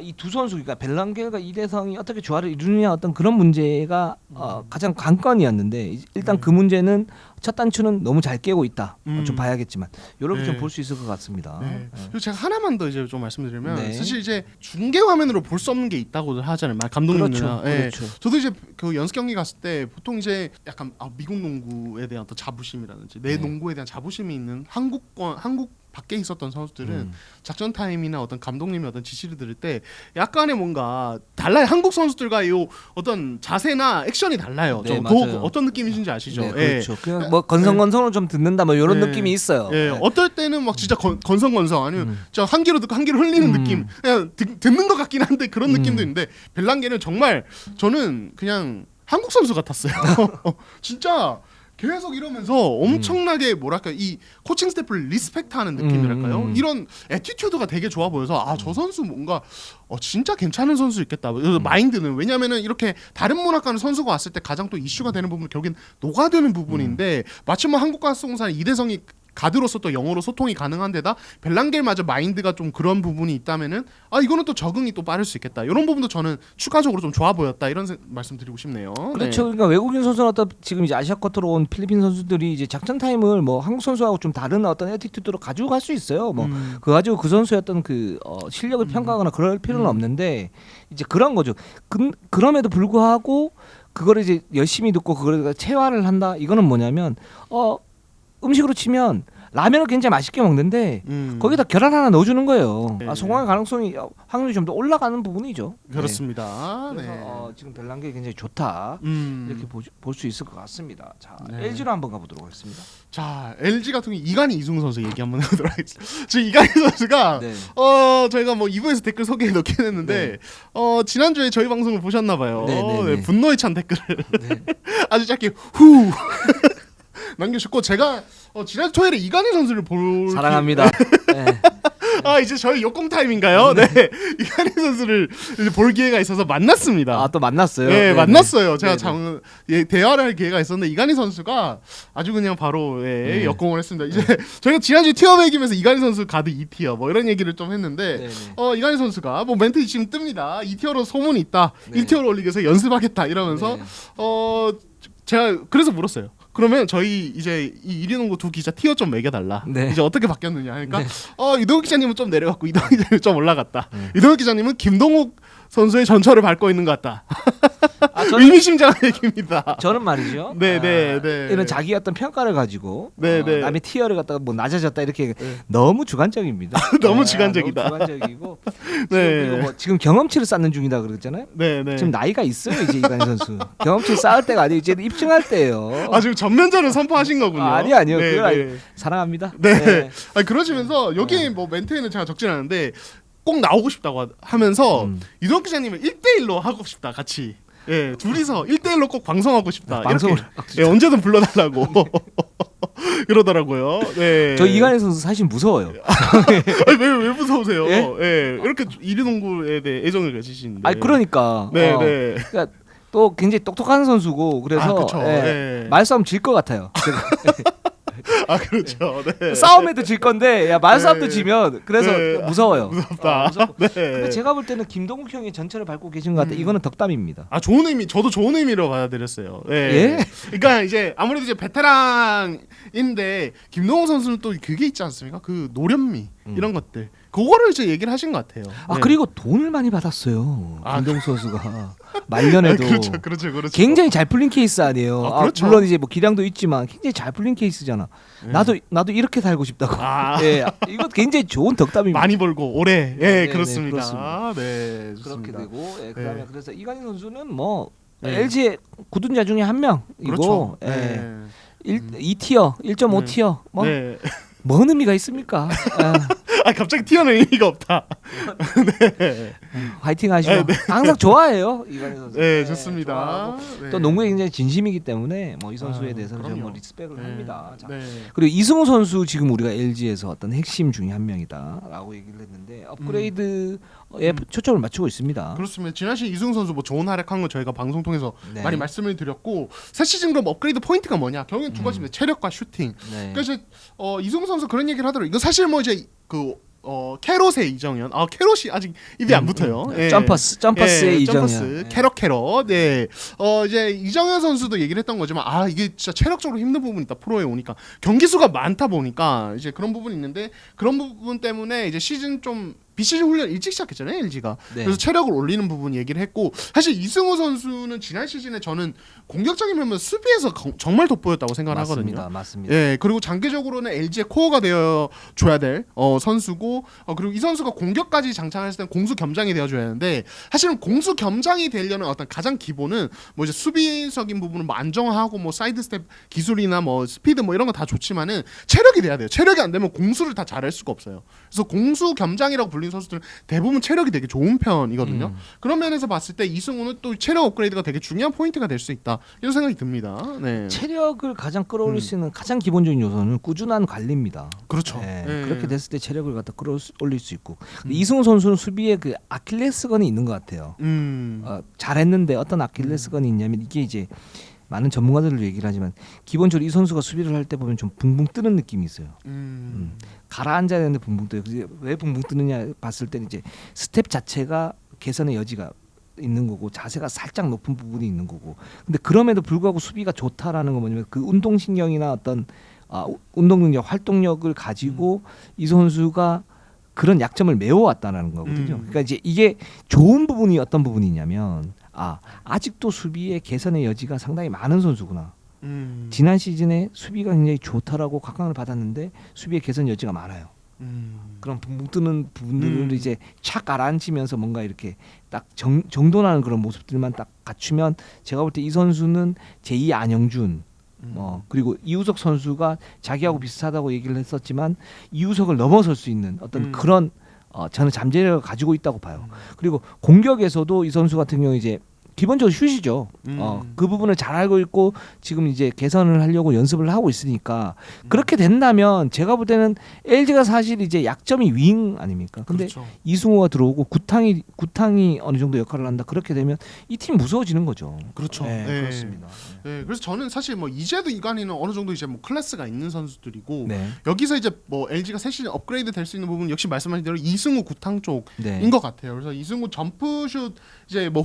이 두 선수, 그러니까 벨랑겔과 이대성이 어떻게 조화를 이루느냐, 어떤 그런 문제가 가장 관건이었는데, 일단 그 문제는 첫 단추는 너무 잘 깨고 있다. 좀 봐야겠지만 이렇게 좀 볼 수 있을 것 같습니다. 그리고 제가 하나만 더 이제 좀 말씀드리면, 네. 사실 이제 중계 화면으로 볼 수 없는 게 있다고 하잖아요. 감독님이나. 그렇죠. 저도 이제 그 연습 경기 갔을 때 보통 이제 약간 미국 농구에 대한 어떤 자부심이라든지 내 농구에 대한 자부심이 있는 한국 밖에 있었던 선수들은 작전 타임이나 어떤 감독님의 어떤 지시를 들을 때 약간의 뭔가 달라요. 한국 선수들과 요 어떤 자세나 액션이 달라요. 네, 어떤 느낌이신지 아시죠? 네, 그렇죠. 그냥 뭐 건성건성으로 좀 듣는다 뭐 이런 느낌이 있어요. 어떨 때는 막 진짜 건성건성, 아니면 진짜 한 귀로 듣고 한 귀로 흘리는 느낌, 그냥 듣는 것 같긴 한데 그런 느낌도 있는데, 벨랑게는 정말 저는 그냥 한국 선수 같았어요. 진짜 계속 이러면서 엄청나게 뭐랄까, 이 코칭 스태프를 리스펙트하는 느낌이랄까요? 이런 애티튜드가 되게 좋아 보여서 저 선수 뭔가 진짜 괜찮은 선수 있겠다. 마인드는, 왜냐면은 이렇게 다른 문화권 선수가 왔을 때 가장 또 이슈가 되는 부분, 결국엔 녹아드는 부분인데, 마침 뭐 한국가스공사는 이대성이 가드로서 또 영어로 소통이 가능한 데다 벨랑겔마저 마인드가 좀 그런 부분이 있다면은 이거는 또 적응이 또 빠를 수 있겠다. 이런 부분도 저는 추가적으로 좀 좋아 보였다. 이런 말씀 드리고 싶네요. 그렇죠. 그러니까 외국인 선수는 어떤 지금 이제 아시아 쿼터로 온 필리핀 선수들이 이제 작전 타임을 뭐 한국 선수하고 좀 다른 어떤 애티튜드로 가지고 갈 수 있어요. 뭐 그거 가지고 그 선수의 어떤 실력을 평가하거나 그럴 필요는 없는데, 이제 그런 거죠. 그럼에도 불구하고 그거를 이제 열심히 듣고 그걸 체화를 한다. 이거는 뭐냐면 음식으로 치면 라면을 굉장히 맛있게 먹는데 거기다 계란 하나 넣어주는 거예요. 네. 성공할 가능성이 확률이 좀 더 올라가는 부분이죠. 그렇습니다. 네. 그래서 네. 지금 벨랑게 굉장히 좋다 이렇게 볼 수 있을 것 같습니다. 자, 네. LG로 한번 가보도록 하겠습니다. 자, LG 같은 경우 이간희 이승우 선수 얘기 한번 해보도록 하겠습니다. 지금 이간희 선수가 네. 저희가 뭐 2부에서 댓글 소개해 놓긴 했는데 지난주에 저희 방송을 보셨나 봐요. 네, 네, 네. 분노에 찬 댓글을 네. 아주 짧게 후 남겨주셨고 제가 지난 토요일에 이간희 선수를 볼 사랑합니다. 네. 이제 저희 역공 타임인가요? 네. 이간희 선수를 이제 볼 기회가 있어서 만났습니다. 또 만났어요. 네, 네네. 만났어요. 제가 네네. 대화를 할 기회가 있었는데 이간희 선수가 아주 그냥 바로 네. 역공을 했습니다. 이제 저희가 지난주 티어 매기면서 이간희 선수 가드 2티어 뭐 이런 얘기를 좀 했는데 네네. 이간희 선수가 뭐 멘트 지금 뜹니다. 2티어로 소문이 있다. 네. 1티어로 올리기 위해서 연습하겠다 이러면서 네. 제가 그래서 물었어요. 그러면 저희 이제 이 1위 농구 두 기자 티어 좀 매겨달라. 네. 이제 어떻게 바뀌었느냐 하니까 네. 이동욱 기자님은 좀 내려갔고 이동욱 기자님은 좀 올라갔다. 네. 이동욱 기자님은 김동욱 선수의 전철을 밟고 있는 것 같다. 저는 의미심장한 얘기입니다. 저는 말이죠. 네. 이런 자기 어떤 평가를 가지고 네. 남의 티어를 갖다가 뭐 낮아졌다 이렇게 네. 너무 주관적입니다. 너무 주관적이다. 너무 주관적이고 네. 그리고 뭐 지금 경험치를 쌓는 중이다 그랬잖아요. 네. 지금 나이가 있어요 이제 이간희 선수. 경험치 쌓을 때가 아니고 이제 입증할 때예요. 지금 전면전을 선포하신 거군요. 아니요. 네, 그건 네. 사랑합니다. 네. 그러시면서 여기 뭐 멘트에는 제가 적진 않은데 꼭 나오고 싶다고 하면서 이동욱 기자님을 1대1로 하고 싶다 같이. 예, 둘이서 1대1로 꼭 방송하고 싶다. 방송을 이렇게, 언제든 불러달라고 그러더라고요. 네. 저 이간희 선수 사실 무서워요. 왜 무서우세요? 예? 예, 이렇게 이리농구에 대해 애정을 가지시는데. 그러니까. 네. 그러니까 또 굉장히 똑똑한 선수고 그래서 그쵸. 예. 말싸움 질 것 같아요. 그렇죠. 네. 싸움에도 질 건데 말싸움도 네. 지면 그래서 네. 무서워요. 무섭다. 무섭고. 네. 근데 제가 볼 때는 김동욱 형이 전철을 밟고 계신 것 같아. 이거는 덕담입니다. 좋은 의미, 저도 좋은 의미로 받아들였어요. 예. 예? 그러니까 이제 아무래도 이제 베테랑인데 김동욱 선수는 또 그게 있지 않습니까? 그 노련미 이런 것들. 그거를 이제 얘기를 하신 것 같아요. 네. 그리고 돈을 많이 받았어요. 김동욱 선수가 말년에도 그렇죠. 굉장히 잘 풀린 케이스 아니에요. 그렇죠. 물론 이제 뭐 기량도 있지만 굉장히 잘 풀린 케이스잖아. 나도 이렇게 살고 싶다고. 예, 이거 굉장히 좋은 덕담입니다. 많이 벌고 오래. 예, 네, 그렇습니다. 그렇습니다. 네, 그렇게 좋습니다. 되고 그다음에 그래서 이간희 선수는 뭐 네. LG의 굳은 자 중에 한 명이고 그렇죠. 예. 네. 2티어, 1.5티어 뭐 네. 뭔 의미가 있습니까? 갑자기 튀어나온 의미가 없다. 네. 화이팅 하시고 항상 좋아해요 이간희 선수. 네, 좋습니다. 좋아하고 네. 또 농구에 굉장히 진심이기 때문에 뭐 이 선수에 대해서는 그럼요. 좀 리스펙을 네. 합니다. 자, 네. 그리고 이승우 선수 지금 우리가 LG에서 어떤 핵심 중에 한 명이다라고 얘기를 했는데 업그레이드에 초점을 맞추고 있습니다. 그렇습니다. 지난 시즌 이승우 선수 뭐 좋은 활약한 거 저희가 방송 통해서 네. 많이 말씀을 드렸고 새 시즌 그럼 업그레이드 포인트가 뭐냐? 결국엔 두 가지입니다. 체력과 슈팅. 네. 그래서 이승우 선수 그런 얘기를 하더라고요. 이거 사실 뭐 이제 캐롯의 이정현. 캐롯이 아직 입에 안 붙어요. 예. 점퍼스의 이정현. 점퍼스. 캐럿. 네. 이제 이정현 선수도 얘기를 했던 거지만 이게 진짜 체력적으로 힘든 부분이 있다. 프로에 오니까 경기 수가 많다 보니까 이제 그런 부분이 있는데 그런 부분 때문에 이제 시즌 좀 비시즌 훈련 일찍 시작했잖아요 LG가. 네. 그래서 체력을 올리는 부분 얘기를 했고 사실 이승우 선수는 지난 시즌에 저는 공격적인 면면 수비에서 정말 돋보였다고 생각을 하거든요. 맞습니다. 예, 그리고 장기적으로는 LG의 코어가 되어 줘야 될 선수고 그리고 이 선수가 공격까지 장착했을 때 공수 겸장이 되어 줘야 하는데 사실은 공수 겸장이 되려는 어떤 가장 기본은 뭐 이제 수비적인 부분은 뭐 안정화하고 뭐 사이드 스텝 기술이나 뭐 스피드 뭐 이런 거 다 좋지만은 체력이 돼야 돼요. 체력이 안 되면 공수를 다 잘할 수가 없어요. 그래서 공수 겸장이라고 불리는 선수들은 대부분 체력이 되게 좋은 편이거든요. 그런 면에서 봤을 때 이승우는 또 체력 업그레이드가 되게 중요한 포인트가 될 수 있다. 이런 생각이 듭니다. 네. 체력을 가장 끌어올릴 수 있는 가장 기본적인 요소는 꾸준한 관리입니다. 그렇죠. 네, 네. 그렇게 됐을 때 체력을 갖다 끌어올릴 수 있고 이승우 선수는 수비에 그 아킬레스건이 있는 것 같아요. 잘했는데 어떤 아킬레스건이 있냐면 이게 이제 많은 전문가들도 얘기를 하지만 기본적으로 이 선수가 수비를 할 때 보면 좀 붕붕 뜨는 느낌이 있어요. 가라앉아야 되는데 붕붕 떠요. 왜 붕붕 뜨느냐 봤을 때는 이제 스텝 자체가 개선의 여지가 있는 거고 자세가 살짝 높은 부분이 있는 거고 근데 그럼에도 불구하고 수비가 좋다라는 건 뭐냐면 그 운동신경이나 어떤 운동 능력, 활동력을 가지고 이 선수가 그런 약점을 메워왔다는 거거든요. 그러니까 이제 이게 좋은 부분이 어떤 부분이냐면 아직도 수비의 개선의 여지가 상당히 많은 선수구나. 음. 지난 시즌에 수비가 굉장히 좋다라고 각광을 받았는데 수비의 개선 여지가 많아요. 그런 붕 뜨는 부분들을 이제 착 가라앉히면서 뭔가 이렇게 딱 정돈하는 그런 모습들만 딱 갖추면 제가 볼 때 이 선수는 제2 안영준 그리고 이우석 선수가 자기하고 비슷하다고 얘기를 했었지만 이우석을 넘어설 수 있는 어떤 그런 저는 잠재력을 가지고 있다고 봐요. 그리고 공격에서도 이 선수 같은 경우 이제 기본적으로 슛이죠. 그 부분을 잘 알고 있고 지금 이제 개선을 하려고 연습을 하고 있으니까 그렇게 된다면 제가 볼 때는 LG가 사실 이제 약점이 윙 아닙니까? 근데 그렇죠. 이승우가 들어오고 구탕이 어느 정도 역할을 한다. 그렇게 되면 이 팀 무서워지는 거죠. 그렇죠. 네, 네. 그렇습니다. 네, 그래서 저는 사실 뭐 이재도 이관희는 어느 정도 이제 뭐 클래스가 있는 선수들이고 네. 여기서 이제 뭐 LG가 새 시즌 업그레이드 될 수 있는 부분 역시 말씀하신 대로 이승우 구탕 쪽인 네. 것 같아요. 그래서 이승우 점프슛 이제 뭐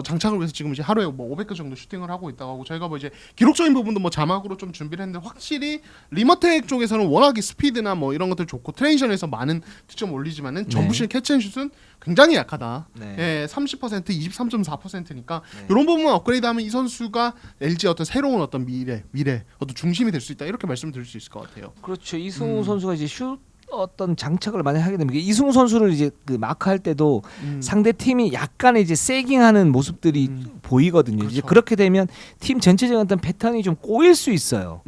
장착을 위해서 지금 이제 하루에 뭐 500개 정도 슈팅을 하고 있다고 하고 저희가 뭐 이제 기록적인 부분도 뭐 자막으로 좀 준비를 했는데 확실히 리머텍 쪽에서는 워낙에 스피드나 뭐 이런 것들 좋고 트레이션에서 많은 득점 올리지만은 점프슛 캐치앤슛은 굉장히 약하다. 네. 예, 30% 23.4%니까 네. 이런 부분만 업그레이드하면 이 선수가 LG의 어떤 새로운 어떤 미래 어떤 중심이 될 수 있다 이렇게 말씀드릴 수 있을 것 같아요. 그렇죠. 이승우 선수가 이제 슛 어떤 장착을 많이 하게 되면 이승우 선수를 이제 그 마크할 때도 상대 팀이 약간의 이제 세깅하는 모습들이 보이거든요. 그렇죠. 이제 그렇게 되면 팀 전체적인 어떤 패턴이 좀 꼬일 수 있어요.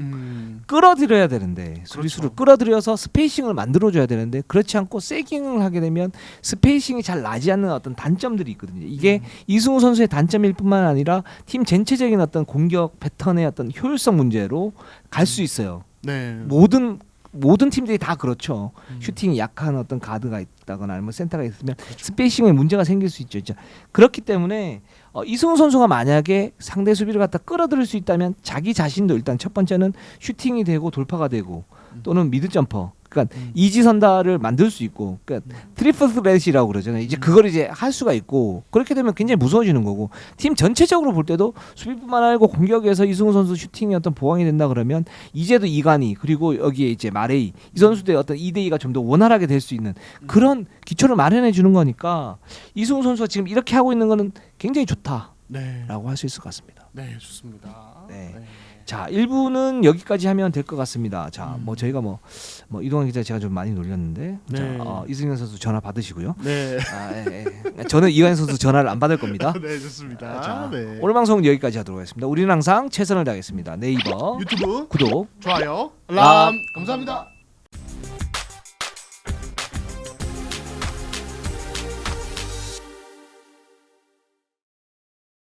끌어들여야 되는데 수비수를 그렇죠. 끌어들여서 스페이싱을 만들어줘야 되는데 그렇지 않고 세깅을 하게 되면 스페이싱이 잘 나지 않는 어떤 단점들이 있거든요. 이게 이승우 선수의 단점일 뿐만 아니라 팀 전체적인 어떤 공격 패턴의 어떤 효율성 문제로 갈 수 있어요. 네. 모든 팀들이 다 그렇죠. 슈팅이 약한 어떤 가드가 있다거나 아니면 센터가 있으면 스페이싱에 문제가 생길 수 있죠. 진짜. 그렇기 때문에 이승우 선수가 만약에 상대 수비를 갖다 끌어들일 수 있다면 자기 자신도 일단 첫 번째는 슈팅이 되고 돌파가 되고 또는 미드 점퍼 그러니까 이지선다를 만들 수 있고 그러니까 트리플 스렛이라고 그러잖아요. 이제 그걸 이제 할 수가 있고 그렇게 되면 굉장히 무서워지는 거고 팀 전체적으로 볼 때도 수비뿐만 아니고 공격에서 이승우 선수 슈팅이 어떤 보강이 된다 그러면 이제도 이관희 그리고 여기에 이제 마레이 이 선수들의 어떤 2대2가 좀 더 원활하게 될 수 있는 그런 기초를 마련해 주는 거니까 이승우 선수가 지금 이렇게 하고 있는 거는 굉장히 좋다라고 네. 할 수 있을 것 같습니다. 네, 좋습니다. 네. 네. 자, 1부는 여기까지 하면 될 것 같습니다. 자, 뭐 저희가 뭐 이동환 기자 제가 좀 많이 놀렸는데 네. 자, 이승현 선수 전화 받으시고요. 네. 저는 이관희 선수 전화를 안 받을 겁니다. 네, 좋습니다. 자, 네. 오늘 방송 여기까지 하도록 하겠습니다. 우리는 항상 최선을 다하겠습니다. 네이버 유튜브 구독 좋아요, 알람 감사합니다.